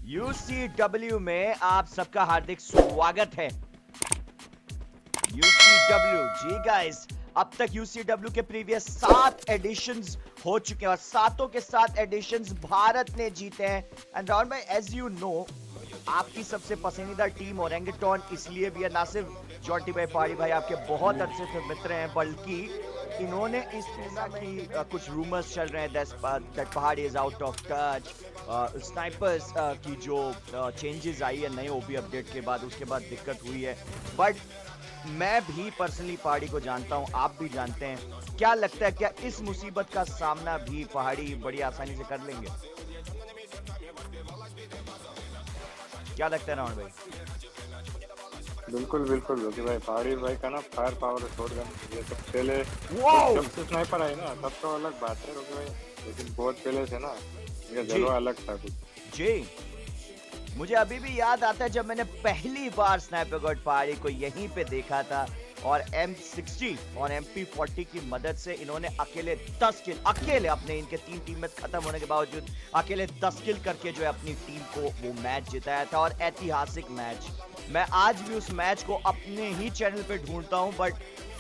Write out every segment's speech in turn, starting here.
यूसीडब्ल्यू में आप सबका हार्दिक स्वागत है। यूसीडब्ल्यू जी गाइस, अब तक यूसीडब्ल्यू के प्रीवियस 7 एडिशंस हो चुके हैं और सातों के 7 एडिशंस भारत ने जीते हैं। एंड राउंड भाई, एज यू नो, आपकी सबसे पसंदीदा टीम ओरेंगेटॉन इसलिए भी है, ना सिर्फ जॉन्टी भाई पहाड़ी भाई आपके बहुत अच्छे से मित्र हैं, बल्कि इन्होंने इस की कुछ रूमर्स चल रहे हैं दैट पहाड़ी is out of touch, snipers की जो चेंजेस आई है नए ओबी अपडेट के बाद, उसके बाद दिक्कत हुई है। बट मैं भी पर्सनली पहाड़ी को जानता हूं, आप भी जानते हैं। क्या लगता है, क्या इस मुसीबत का सामना भी पहाड़ी बड़ी आसानी से कर लेंगे? क्या लगता है रावण भाई? बिल्कुल बिल्कुल रोकी भाई, पहाड़ी भाई का ना फायर पावर शॉटगन, ये सब पहले जब से स्नाइपर आई ना तब तो अलग बात है रोकी भाई, लेकिन बहुत पहले से ना इनका जलवा अलग था कुछ। जी, मुझे अभी भी याद आता है जब मैंने पहली बार स्नाइपर गॉड पहाड़ी को यहीं पे देखा था और M60 और MP40 की मदद से इन्होंने अकेले 10 किल, अकेले अपने इनके 3 टीममेट खत्म होने के बावजूद अकेले 10 किल करके जो है अपनी टीम को वो मैच जिताया था। और ऐतिहासिक मैच, मैं आज भी उस मैच को अपने ही चैनल पे ढूंढता हूं, बट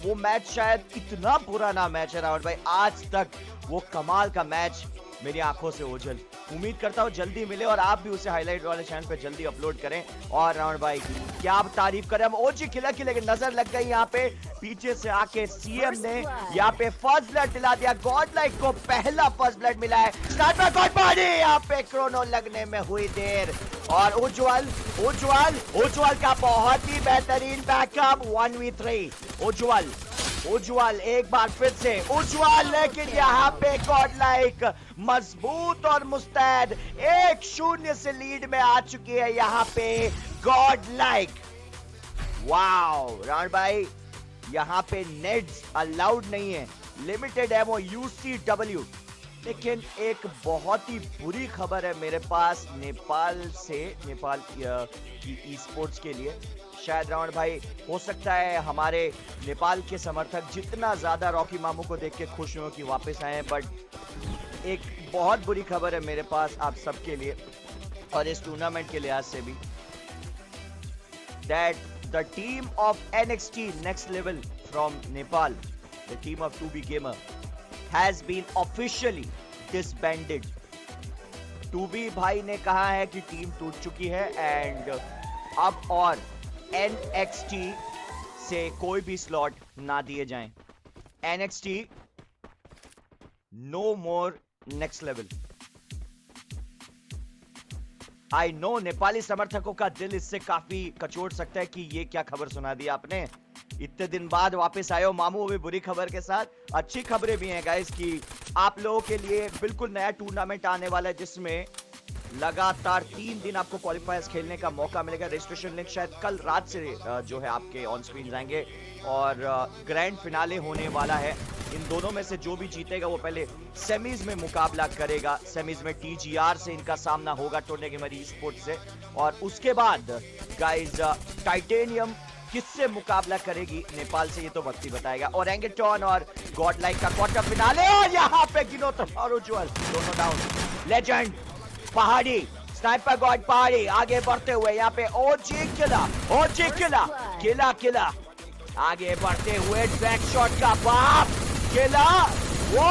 वो मैच शायद इतना पुराना मैच है रावण भाई, आज तक वो कमाल का मैच मेरी आंखों से ओझल। उम्मीद करता हूँ जल्दी मिले और आप भी उसे हाईलाइट वाले चैनल पे जल्दी अपलोड करें। और रावण भाई क्या आप तारीफ करें, हम ओजी खिला खिले की नजर लग गई यहाँ पे, पीछे से आके सीएम ने यहाँ पे फर्स्ट ब्लड दिला दिया, गॉड लाइक को पहला फर्स्ट ब्लड मिला है। स्नाइपर गॉड पहाड़ी यहाँ पे क्रोनो लगने में हुई देर, और उज्जवल उज्जवल उज्जवल का बहुत ही बेहतरीन बैकअप 1v3। उज्जवल एक बार फिर से उज्जवल, लेकिन यहाँ पे गॉड लाइक मजबूत और मुस्तैद 1-0 से लीड में आ चुकी है यहाँ पे गॉड लाइक। वाओ रावण भाई, यहाँ पे नेड्स अलाउड नहीं है, लिमिटेड एमो यूसीडब्ल्यू। लेकिन एक बहुत ही बुरी खबर है मेरे पास नेपाल से, नेपाल की ई स्पोर्ट्स के लिए। शायद रावण भाई हो सकता है हमारे नेपाल के समर्थक जितना ज्यादा रॉकी मामू को देख के खुश हो कि वापस आए, बट एक बहुत बुरी खबर है मेरे पास आप सबके लिए और इस टूर्नामेंट के लिहाज से भी, that the team of NXT next level from Nepal, the team of 2B gamer has been officially disbanded. 2B भाई ने कहा है कि टीम टूट चुकी है एंड अब और NXT से कोई भी स्लॉट ना दिए जाएं। NXT no more next level. I know Nepali समर्थकों का दिल इससे काफी कचोट सकता है कि ये क्या खबर सुना दी आपने, इतने दिन बाद वापस आए हो मामू, भी बुरी खबर के साथ अच्छी खबरें भी हैं गाइस कि आप लोगों के लिए बिल्कुल नया टूर्नामेंट आने वाला है जिसमें लगातार 3 दिन आपको क्वालिफायर्स खेलने का मौका मिलेगा। रजिस्ट्रेशन लिंक शायद कल रात से जो है आपके ऑन स्क्रीन आएंगे और ग्रैंड फिनाले होने वाला है। इन दोनों में से जो भी जीतेगा वो पहले सेमीज में मुकाबला करेगा, सेमीज में TGR से इनका सामना होगा, टोर्ने गेमर ई स्पोर्ट्स से, और उसके बाद गाइस टाइटेनियम किससे मुकाबला करेगी नेपाल से, ये तो वक्त ही बताएगा। और ओरेंगेटॉन और गॉड लाइक का क्वार्टर फिनाले, और यहाँ पे गिनोत्र और उज्जवल दोनों डाउन। लेजेंड पहाड़ी, स्नाइपर गॉड पहाड़ी आगे बढ़ते हुए यहाँ पे ओजी किला आगे बढ़ते हुए बैक शॉट का बाप किला, वो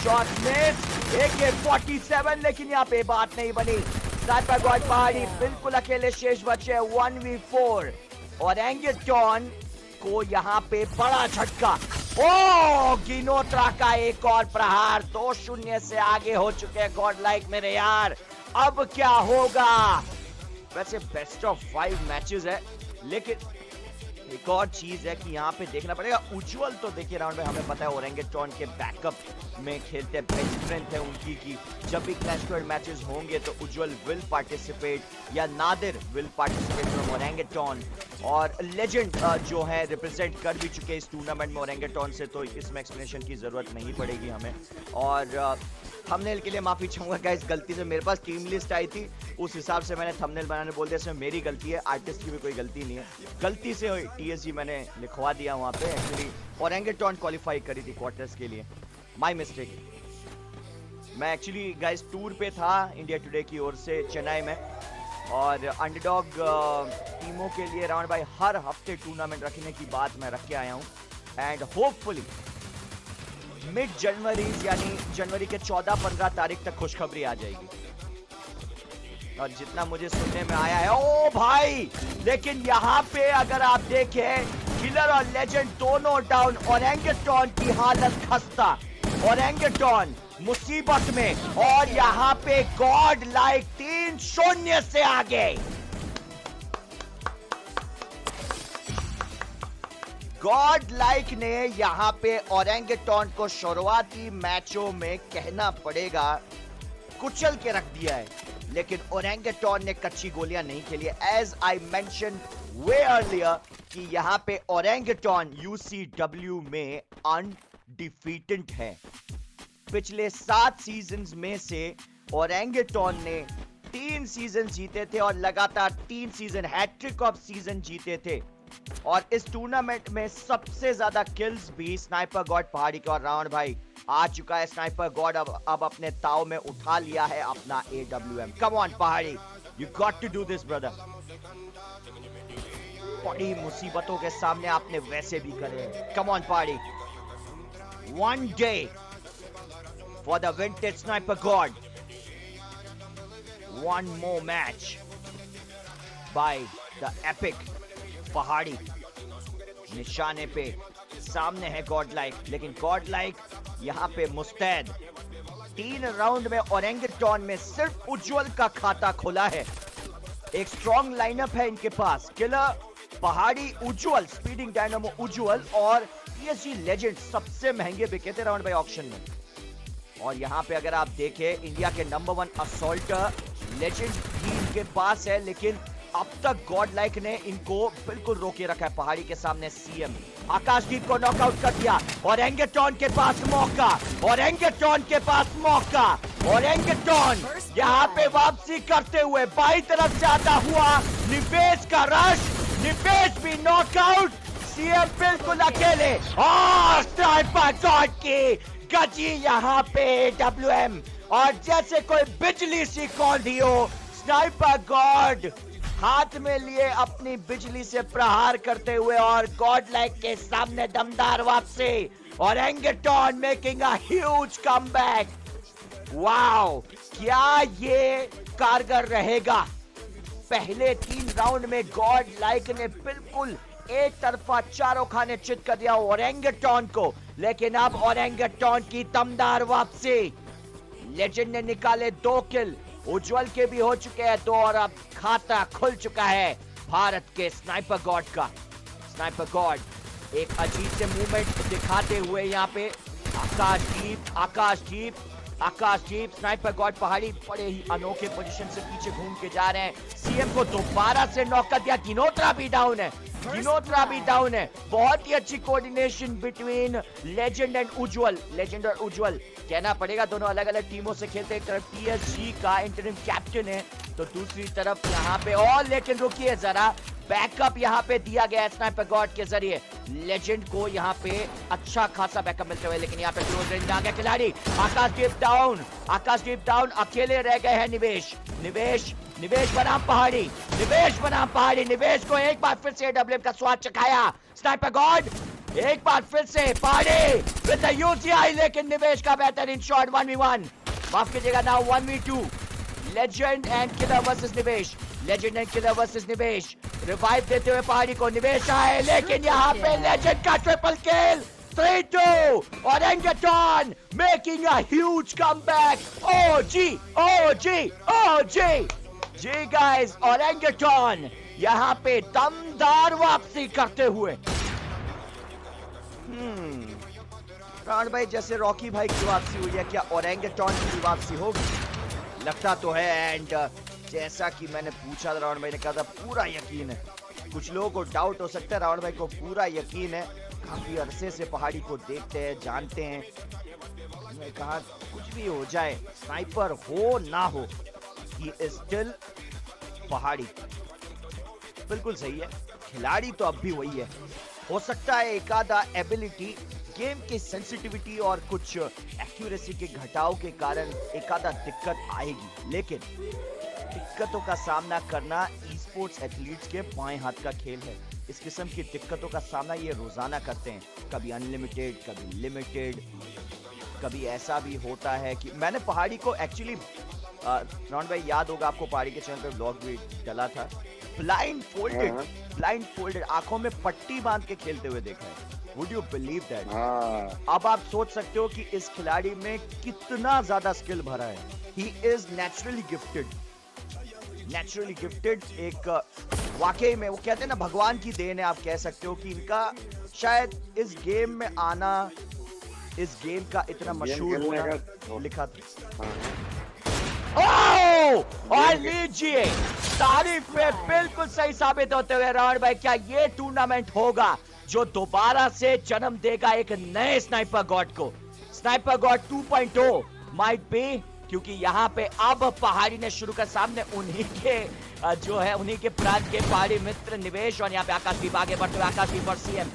शॉट मिस, AK-47, लेकिन यहाँ पे बात नहीं बनी। स्नाइपर गॉड पहाड़ी बिल्कुल अकेले शेष बचे 1v4 और ओरेंगेटॉन को यहाँ पे बड़ा झटका। ओ गिनोत्रा का एक और प्रहार, 2-0 से आगे हो चुके हैं गॉड लाइक मेरे यार, अब क्या होगा? वैसे बेस्ट ऑफ 5 मैचेस है, लेकिन एक और चीज है कि यहाँ पे देखना पड़ेगा। उज्जवल तो देखिए राउंड में हमें पता है ओरेंगेटॉन के बैकअप में खेलते हैं, बेंच स्ट्रेंथ है उनकी की जब भी क्लैश स्क्वाड मैचेस होंगे तो उज्जवल विल पार्टिसिपेट या नादिर विल पार्टिसिपेट फ्रॉम ओरेंगेटॉन। और लेजेंड जो है रिप्रेजेंट कर भी चुके इस टूर्नामेंट में ओरेंगेटॉन से, तो इसमें एक्सप्लेनेशन की जरूरत नहीं पड़ेगी हमें। और थंबनेल के लिए माफी चाहूंगा गाइस, गलती से मेरे पास टीम लिस्ट आई थी, उस हिसाब से मैंने थंबनेल बनाने बोल दिया, इसमें मेरी गलती है, आर्टिस्ट की भी कोई गलती नहीं है, गलती से TSG मैंने लिखवा दिया वहां पे। एक्चुअली ओरेंगेटॉन क्वालिफाई करी थी क्वार्टर्स के लिए, माय मिस्टेक। मैं एक्चुअली गाइस टूर पे था इंडिया टुडे की ओर से चेन्नई में, और अंडरडॉग टीमों के लिए रावण भाई हर हफ्ते टूर्नामेंट रखने की बात मैं रख के आया हूँ। एंड होपफुली मिड जनवरी यानी जनवरी के 14-15 तारीख तक खुशखबरी आ जाएगी। और जितना मुझे सुनने में आया है, ओ भाई, लेकिन यहाँ पे अगर आप देखें किलर और लेजेंड दोनों डाउन, ओरेंगटॉन की हालत खस्ता, ओरेंगटॉन मुसीबत में, और यहाँ पे गॉड लाइक 3-0 से आगे। गॉड लाइक ने यहाँ पे ओरेंगटॉन को शुरुआती मैचों में कहना पड़ेगा कुचल के रख दिया है, लेकिन ओरेंगटॉन ने कच्ची गोलियां नहीं खेली। As I mention way earlier कि यहाँ पे ओरेंगटॉन यूसीडब्ल्यू में अनडिफीटेड है। पिछले 7 सीजन्स में से ओरेंगटॉन ने 3 सीजन जीते थे और लगातार 3 सीजन हैट्रिक ऑफ सीजन जीते थे। और इस टूर्नामेंट में सबसे ज्यादा किल्स भी स्नाइपर गॉड पहाड़ी का, और रावण भाई आ चुका है स्नाइपर गॉड, अब अपने ताव में उठा लिया है अपना AWM। Come on Pahadi, you got to do this brother. बड़ी मुसीबतों के सामने आपने वैसे भी करे। Come on Pahadi, one day for the vintage sniper god, one more match by the epic Pahadi. निशाने पे सामने है गॉड लाइक, लेकिन गॉड लाइक यहाँ पे मुस्तैद। 3 राउंड में ओरेंगटॉन में सिर्फ उज्जवल का खाता खुला है। एक स्ट्रॉन्ग लाइनअप है इनके पास, किलर पहाड़ी उज्जवल, स्पीडिंग डायनामो उज्जवल और PSG लेजेंड सबसे महंगे बिके थे राउंड बाय ऑक्शन में। और यहाँ पे अगर आप देखें इंडिया के नंबर 1 असॉल्टर लेजेंड भी इनके पास है, लेकिन अब तक गॉड लाइक ने इनको बिल्कुल रोके रखा है। पहाड़ी के सामने CM आकाशदीप को नॉकआउट कर दिया। ओरेंगटॉन के पास मौका, ओरेंगटॉन के पास मौका, ओरेंगटॉन यहाँ पे वापसी करते हुए बाई तरफ से आता हुआ निवेश का रश, निवेश भी नॉकआउट, CM बिल्कुल अकेले। और स्नाइपर गॉड की गजी यहाँ पे AWM, और जैसे कोई बिजली सी कौन दी हो, स्नाइपर गॉड हाथ में लिए अपनी बिजली से प्रहार करते हुए, और गॉड लाइक के सामने दमदार वापसी। Orangutan making a huge comeback. Wow, क्या ये कारगर रहेगा? पहले 3 राउंड में गॉड लाइक ने बिल्कुल एक तरफा चारों खाने चित कर दिया ओरेंगटॉन को, लेकिन अब ओरेंगटॉन की दमदार वापसी। लेजेंड ने निकाले 2 किल, उज्जवल के भी हो चुके हैं 2, और अब खाता खुल चुका है भारत के स्नाइपर गॉड का। स्नाइपर गॉड एक अजीब से मूवमेंट दिखाते हुए यहाँ पे आकाशदीप स्नाइपर गॉड पहाड़ी बड़े ही अनोखे पोजीशन से पीछे घूम के जा रहे हैं। CM को दोबारा से नॉक कर दिया। गिनोत्रा भी डाउन है, गिनोत्रा भी डाउन है। बहुत ही अच्छी coordination between legend and Ujjwal, legend और उज्जवल कहना पड़ेगा। दोनों अलग अलग टीमों से खेलते, एक तरफ PSG का इंटरिम कैप्टन है तो दूसरी तरफ यहाँ पे, और लेकिन रुकिए जरा, बैकअप यहाँ पे दिया गया है स्नाइपर गॉड के जरिए। लेजेंड को यहाँ पे अच्छा खासा बैकअप मिलते हुए, लेकिन यहाँ पे क्लोज रेंज आ गया खिलाड़ी। आकाशदीप डाउन, अकेले रह गए हैं निवेश बनाम पहाड़ी, निवेश को एक बार फिर से AWM का स्वाद चखाया स्नाइपर गॉड। एक बार फिर से पहाड़ी विद द UCI, लेकिन निवेश का बेहतरीन शॉट 1v1, माफ कीजिएगा ना 1v2। Legend and killer versus निवेश, लेजेंड एंड किलर वर्सेस निवेश। रिवाइव देते हुए पहाड़ी को निवेश आए, लेकिन यहाँ पे लेजेंड का triple kill. 3-2, Orangutan making a huge comeback. OG जी गाइस, ओरेंगटॉन यहाँ पे दमदार वापसी करते हुए। रावण भाई, जैसे रॉकी भाई की वापसी हुई है, क्या ओरेंगटॉन की वापसी होगी? लगता तो है। एंड जैसा कि मैंने पूछा, रावण भाई ने कहा था पूरा यकीन है। कुछ लोगों को डाउट हो सकता है, रावण भाई को पूरा यकीन है। काफी अरसे से पहाड़ी को देखते हैं, जानते हैं। मैंने कहा कुछ भी हो जाए, स्नाइपर हो ना हो, ही इज स्टिल पहाड़ी। बिल्कुल सही है, खिलाड़ी तो अब भी वही है। हो सकता है एक आधा एबिलिटी गेम के सेंसिटिविटी और कुछ एक्यूरेसी के घटाव के कारण एक आधा दिक्कत आएगी, लेकिन दिक्कतों का सामना करना ई स्पोर्ट्स एथलीट्स के बाएं हाथ का खेल है। इस किस्म की दिक्कतों का सामना ये रोजाना करते हैं, कभी अनलिमिटेड, कभी लिमिटेड, कभी ऐसा भी होता है कि मैंने पहाड़ी को एक्चुअली राउंड भाई याद होगा आपको, पहाड़ी के चैनल पे ब्लॉग भी डला था, ब्लाइंड फोल्डेड आंखों में पट्टी बांध के खेलते हुए देखा है। Would you believe that? अब आप सोच सकते हो कि इस खिलाड़ी में कितना ज्यादा स्किल भरा है। He is naturally gifted. एक वाकई में वो कहते हैं ना, भगवान की देन है, आप कह सकते हो कि इनका शायद इस गेम में आना, इस गेम का इतना मशहूर होना लिखा था। और लीजिए, तारीफ में बिल्कुल सही साबित होते हुए रावण भाई, क्या ये टूर्नामेंट होगा जो दोबारा से जन्म देगा एक नए स्नाइपर गॉड को? स्नाइपर गॉड 2.0 माइट बी, क्योंकि यहाँ पे अब पहाड़ी ने शुरू कर, सामने उन्हीं के उन्हीं के प्रांत के पहाड़ी मित्र निवेश, और यहाँ पे आकाशदीप आगे बढ़ते हुए, आकाशदीप और सीएम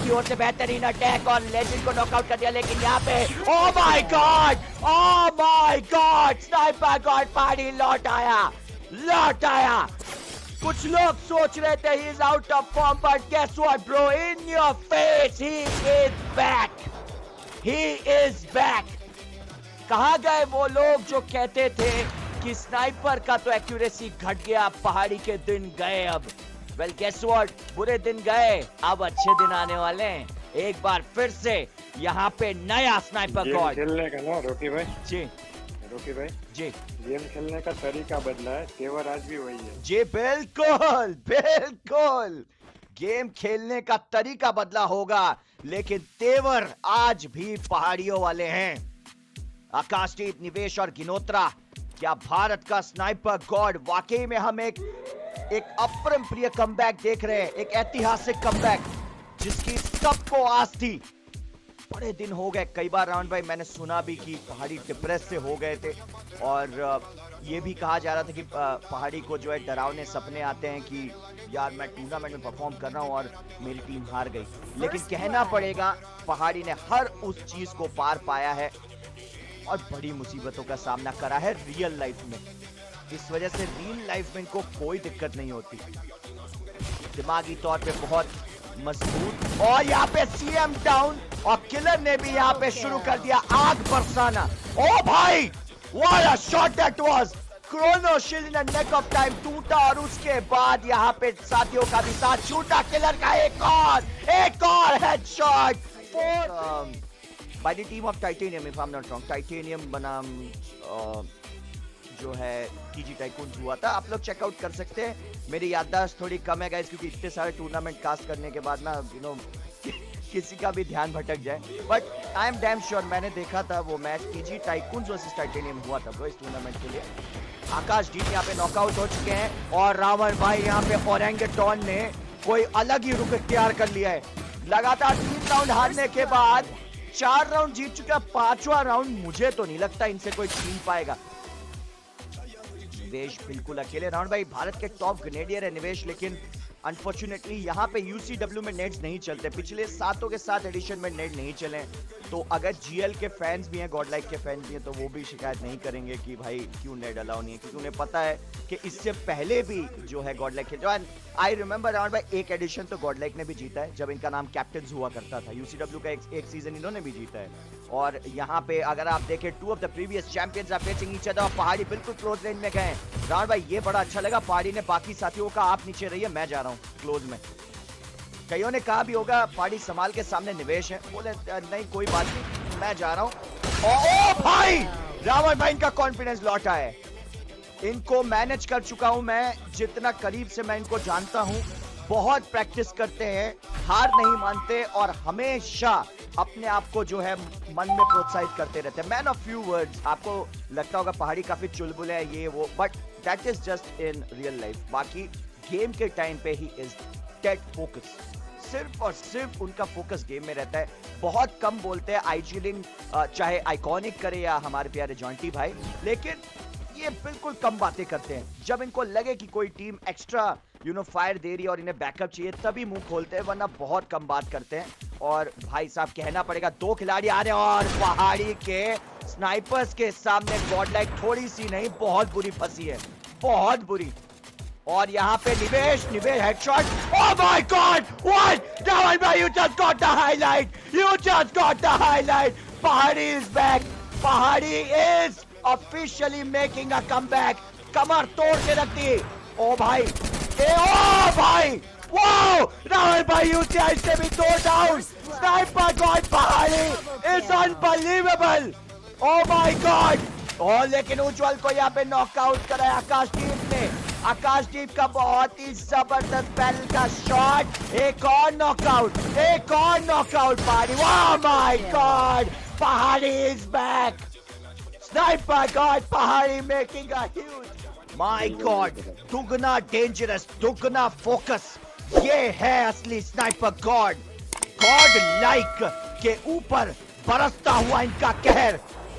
की ओर से बेहतरीन अटैक और लेजेंड को नॉकआउट कर दिया, लेकिन यहाँ पे oh my god sniper god Pahadi लौट आया। कुछ लोग सोच रहे थे he is out of form, but guess what bro, in your face, he is back. कहाँ गए वो लोग जो कहते थे कि स्नाइपर का तो एक्यूरेसी घट गया, पहाड़ी के दिन गए अब? वेल गेस व्हाट, बुरे दिन गए, अब अच्छे दिन आने वाले हैं। एक बार फिर से यहाँ पे नया स्नाइपर गॉड खेलने का ना रोकी भाई जी गेम खेलने का तरीका बदला है, तेवर आज भी वही है जी। बिल्कुल गेम खेलने का तरीका बदला होगा, लेकिन तेवर आज भी पहाड़ियों वाले हैं। आकाशदीप, निवेश और गिनोत्रा, क्या भारत का स्नाइपर गॉड, वाकई में हम एक अपरंपरीय कमबैक देख रहे हैं, एक ऐतिहासिक कमबैक जिसकी सबको आस थी। बड़े दिन हो गए, कई बार राउंड भाई मैंने सुना भी कि पहाड़ी डिप्रेस से हो गए थे, और ये भी कहा जा रहा था कि पहाड़ी को जो है डरावने सपने आते हैं कि यार मैं टूर्नामेंट में परफॉर्म कर रहा हूं और मेरी टीम हार गई। लेकिन कहना पड़ेगा पहाड़ी ने हर उस चीज को पार पाया है और बड़ी मुसीबतों का सामना करा है रियल लाइफ में। इस वजह से रियल लाइफ में इनको कोई दिक्कत नहीं होती, दिमागी तौर पे बहुत मजबूत। और यहाँ पे सीएम डाउन, और किलर ने भी यहाँ पे शुरू कर दिया आग बरसाना। ओ भाई, what a shot that was! Chrono shield in the neck of time टूटा, और उसके बाद यहाँ पे साथियों का भी साथ छूटा। किलर का एक और headshot by the team of Titanium, if I'm not wrong. Titanium बनाम जो है TG Tycoons हुआ था, आप लोग चेकआउट कर सकते हैं। मेरी याददाश्त थोड़ी कम है गाइस, क्योंकि इतने सारे टूर्नामेंट कास्ट करने के बाद ना किसी का भी ध्यान भटक जाए, but I am damn sure मैंने देखा था वो match. TG Tycoons versus titanium हुआ था ब्रो इस टूर्नामेंट के लिए। आकाशदीप यहाँ पे नॉकआउट हो चुके हैं, और रावण भाई यहाँ पे ओरेंगेटॉन ने कोई अलग ही रुख इख्तियार कर लिया है। लगातार 3 राउंड हारने के बाद 4 राउंड जीत चुका, 5वां राउंड मुझे तो नहीं लगता इनसे कोई छीन पाएगा। निवेश बिल्कुल अकेले, राउंड भाई भारत के टॉप ग्रेनेडियर है निवेश, लेकिन अनफॉर्चुनेटली यहाँ पे यूसीडब्ल्यू में नेट्स नहीं चलते, पिछले 7 के 7 एडिशन में नेट नहीं चले। तो अगर जीएल के फैंस भी हैं, गॉडलाइक के फैंस भी हैं, तो वो भी शिकायत नहीं करेंगे कि भाई क्यों नेट अलाउ नहीं है, क्योंकि उन्हें पता है कि इससे पहले भी जो है गॉडलाइक के, जो आई रिमेंबर राउंड भाई एक एडिशन तो गॉडलाइक ने भी जीता है जब इनका नाम कैप्टन हुआ करता था। यूसीडब्ल्यू का एक सीजन इन्होंने भी जीता है। और यहाँ पे अगर आप देखें 2 of the previous champions are facing each other, Pahadi बिल्कुल क्लोज रेंज में गए। राउंड भाई ये बड़ा अच्छा लगा, पहाड़ी ने बाकी साथियों का आप नीचे रहिए, मैं जा रहा हूँ क्लोज में। कईयों ने कहा भी होगा पहाड़ी संभाल के, सामने निवेश है, बोले नहीं कोई बात नहीं मैं जा रहा हूँ। ओ भाई, रावण भाई इनका कॉन्फिडेंस लौटा है, इनको मैनेज कर चुका हूं मैं, जितना करीब से मैं इनको जानता हूं। बहुत प्रैक्टिस करते हैं, हार नहीं मानते, और हमेशा अपने आप को जो है मन में प्रोत्साहित करते रहते हैं। मैन ऑफ फ्यू वर्ड्स, आपको लगता होगा पहाड़ी काफी चुलबुल है ये वो, but that is just in real life. बाकी गेम के टाइम पे ही इज डेड फोकस, सिर्फ और सिर्फ उनका फोकस गेम में रहता है। बहुत कम बोलते हैं, आईजीलिंग चाहे आइकॉनिक करे या हमारे प्यारे जॉन्टी भाई, लेकिन ये बिल्कुल कम बातें करते हैं। जब इनको लगे कि कोई टीम एक्स्ट्रा फायर दे रही है और इन्हें बैकअप चाहिए, तभी मुंह खोलते हैं, वरना बहुत कम बात करते हैं। और भाई साहब कहना पड़ेगा 2 खिलाड़ी आ रहे हैं और पहाड़ी के स्नाइपर्स के सामने गॉडलाइक थोड़ी सी नहीं बहुत बुरी फंसी है, बहुत बुरी। और यहाँ पे Nivesh headshot. Oh my god, what Ravan भाई, you just got the highlight, you just got the highlight. Pahadi is back, Pahadi is officially making a comeback. कमर तोड़ के रख दी। ओ भाई, ओ भाई, वाओ रावण भाई यूटीआई से भी 2 डाउन। स्नाइपर गॉड पहाड़ी is unbelievable. O my God. और लेकिन उज्जवल को यहाँ पे नॉकआउट कराया आकाशदीप ने। आकाशदीप का बहुत ही जबरदस्त पैनल का शॉट। एक और नॉकआउट, एक और नॉकआउट पहाड़ी। वाह माय गॉड, पहाड़ी इज बैक। स्नाइपर गॉड पहाड़ी making a huge, my God, दुगना डेंजरस, दुगना फोकस। ये है असली स्नाइपर गॉड, गॉड लाइक के ऊपर बरसता हुआ इनका कहर,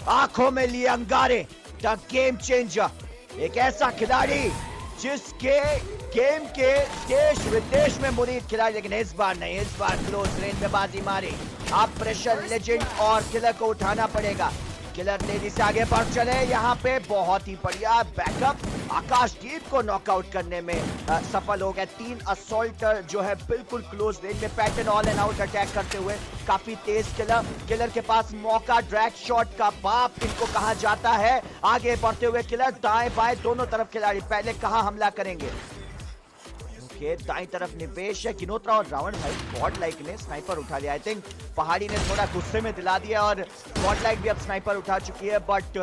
आंखों में लिए अंगारे। द गेम चेंजर, एक ऐसा खिलाड़ी जिसके गेम के देश विदेश में मुरीद खिलाड़ी, लेकिन इस बार नहीं, इस बार क्लोज रेंज में बाजी मारी। अब प्रेशर लेजेंड और किलर को उठाना पड़ेगा। किलर तेजी से आगे बढ़ चले, यहाँ पे बहुत ही बढ़िया बैकअप। आकाशदीप को नॉकआउट करने में सफल हो गए। 3 असॉल्टर जो है बिल्कुल क्लोज रेंज में pattern all and out attack करते हुए काफी तेज। किलर के पास मौका, ड्रैग शॉट का बाप इनको कहा जाता है। आगे बढ़ते हुए किलर, दाएं बाएं दोनों तरफ खिलाड़ी पहले कहां हमला करेंगे। दाईं तरफ निवेश है, किनोत्रा और रावण भाई। गॉडलाइक ने स्नाइपर उठा लिया। आई थिंक पहाड़ी ने थोड़ा गुस्से में दिला दिया और गॉडलाइक भी अब स्नाइपर उठा चुकी है। बट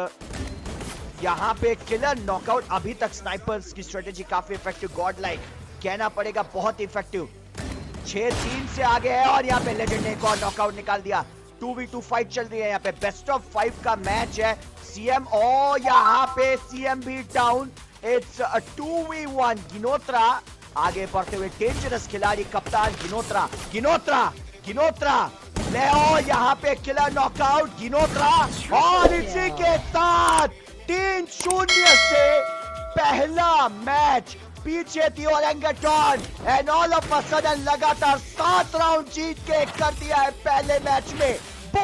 यहाँ पे किलर नॉकआउट, अभी तक स्नाइपर्स की स्ट्रेटेजी काफी इफेक्टिव। गॉडलाइक कहना पड़ेगा बहुत इफेक्टिव। 6-3 से आगे है और यहाँ पे लेजेंड ने एक और नॉकआउट निकाल दिया। 2v2 फाइट चल रही है यहाँ पे, बेस्ट ऑफ 5 का मैच है। सीएम और यहाँ पे सीएम भी डाउन। It's 2v1। गिनोत्रा आगे बढ़ते हुए, डेंजरस खिलाड़ी कप्तान गिनोत्रा ले ओ यहाँ पे किलर नॉकआउट। गिनोत्रा और इसी के साथ 3-0 से पहला मैच पीछे थी Orangutan and all of a sudden लगातार 7 राउंड जीत के कर दिया है पहले मैच में।